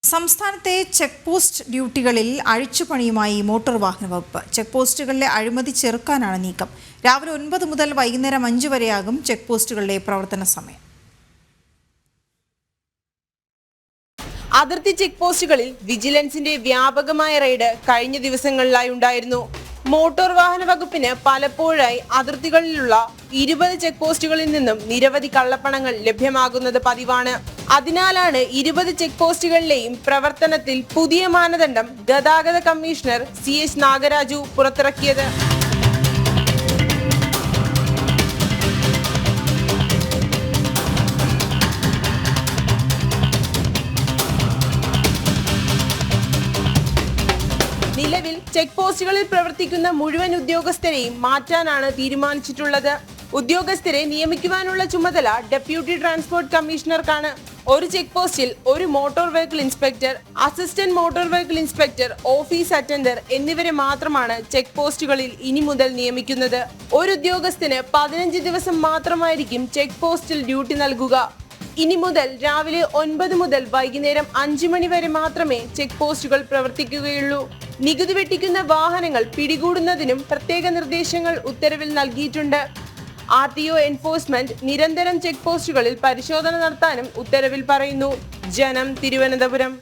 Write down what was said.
സംസ്ഥാനത്തെ check post ഡ്യൂട്ടികളിൽ അഴിച്ചുപണിയുമായി motor വാഹന വകുപ്പ്. ചെക്ക് പോസ്റ്റുകളിലെ അഴിമതി ചെറുക്കാനാണ് നീക്കം. രാവിലെ 9 മുതൽ വൈകുന്നേരം 5 വരെയാകും ചെക്ക് പോസ്റ്റുകളുടെ പ്രവർത്തന സമയം. അതിർത്തി ചെക്ക് പോസ്റ്റുകളിൽ വിജിലൻസിന്റെ വ്യാപകമായ റെയ്ഡ് കഴിഞ്ഞ ദിവസങ്ങളിലായി ഉണ്ടായിരുന്നു. മോട്ടോർ വാഹന വകുപ്പിന് പലപ്പോഴായി അതിർത്തികളിലുള്ള 20 ചെക്ക് പോസ്റ്റുകളിൽ നിന്നും നിരവധി കള്ളപ്പണങ്ങൾ ലഭ്യമാകുന്നത് പതിവാണ്. അതിനാലാണ് 20 ചെക്ക് പോസ്റ്റുകളിലെയും പ്രവർത്തനത്തിൽ പുതിയ മാനദണ്ഡം ഗതാഗത കമ്മീഷണർ CS നാഗരാജു പുറത്തിറക്കിയത്. നിലവിൽ ചെക്ക് പോസ്റ്റുകളിൽ പ്രവർത്തിക്കുന്ന മുഴുവൻ ഉദ്യോഗസ്ഥരെയും മാറ്റാനാണ് തീരുമാനിച്ചിട്ടുള്ളത്. ഉദ്യോഗസ്ഥരെ നിയമിക്കുവാനുള്ള ചുമതല ഡെപ്യൂട്ടി ട്രാൻസ്പോർട്ട് കമ്മീഷണർക്കാണ്. ഒരു ചെക്ക് പോസ്റ്റിൽ ഒരു motor vehicle inspector, assistant motor vehicle inspector, office attender എന്നിവരെ മാത്രമാണ് ചെക്ക് പോസ്റ്റുകളിൽ ഇനി മുതൽ നിയമിക്കുന്നത്. ഒരു ഉദ്യോഗസ്ഥന് 15 ദിവസം മാത്രമായിരിക്കും ചെക്ക് പോസ്റ്റിൽ ഡ്യൂട്ടി നൽകുക. ഇനി മുതൽ രാവിലെ 9 മുതൽ വൈകുന്നേരം 5 മണി വരെ മാത്രമേ ചെക്ക് പോസ്റ്റുകൾ പ്രവർത്തിക്കുകയുള്ളൂ. നികുതി വെട്ടിക്കുന്ന വാഹനങ്ങൾ പിടികൂടുന്നതിനും പ്രത്യേക നിർദ്ദേശങ്ങൾ ഉത്തരവിൽ നൽകിയിട്ടുണ്ട്. RTO എൻഫോഴ്സ്മെന്റ് നിരന്തരം ചെക്ക് പോസ്റ്റുകളിൽ പരിശോധന നടത്താനും ഉത്തരവിൽ പറയുന്നു. ജനം, തിരുവനന്തപുരം.